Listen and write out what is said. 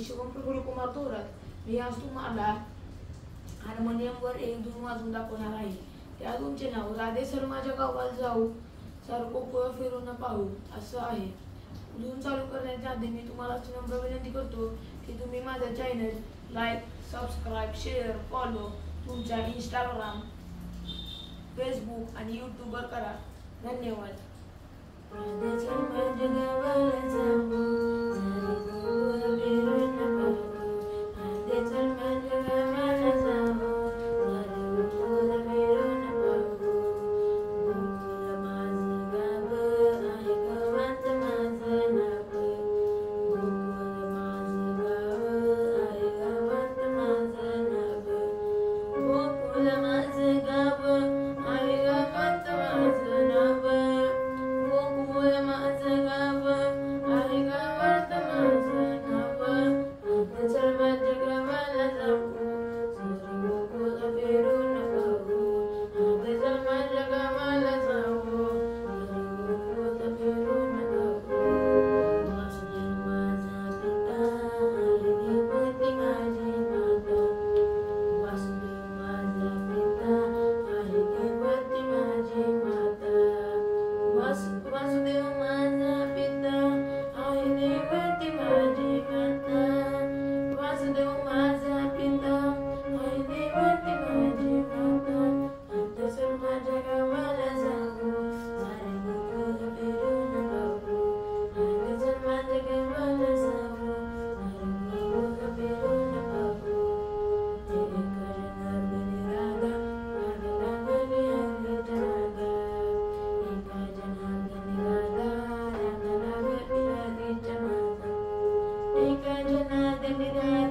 शुभम प्रफुल्ल कुमार थोरात मी आज तुम्हाला हार्मोनियमवर 1-2 वाजवून दाखवणार आहे. त्या तुमचे नाव राधे सर माझ्या गावाला जाऊ सारखं फिरून पाहू असं आहे. धून चालू करण्याच्या आधी मी तुम्हाला नम्र विनंती करतो की तुम्ही माझा channel like, subscribe, share, follow तुमच्या इंस्टाग्राम, फेसबुक आणि यूट्यूबवर करा. धन्यवाद. Jana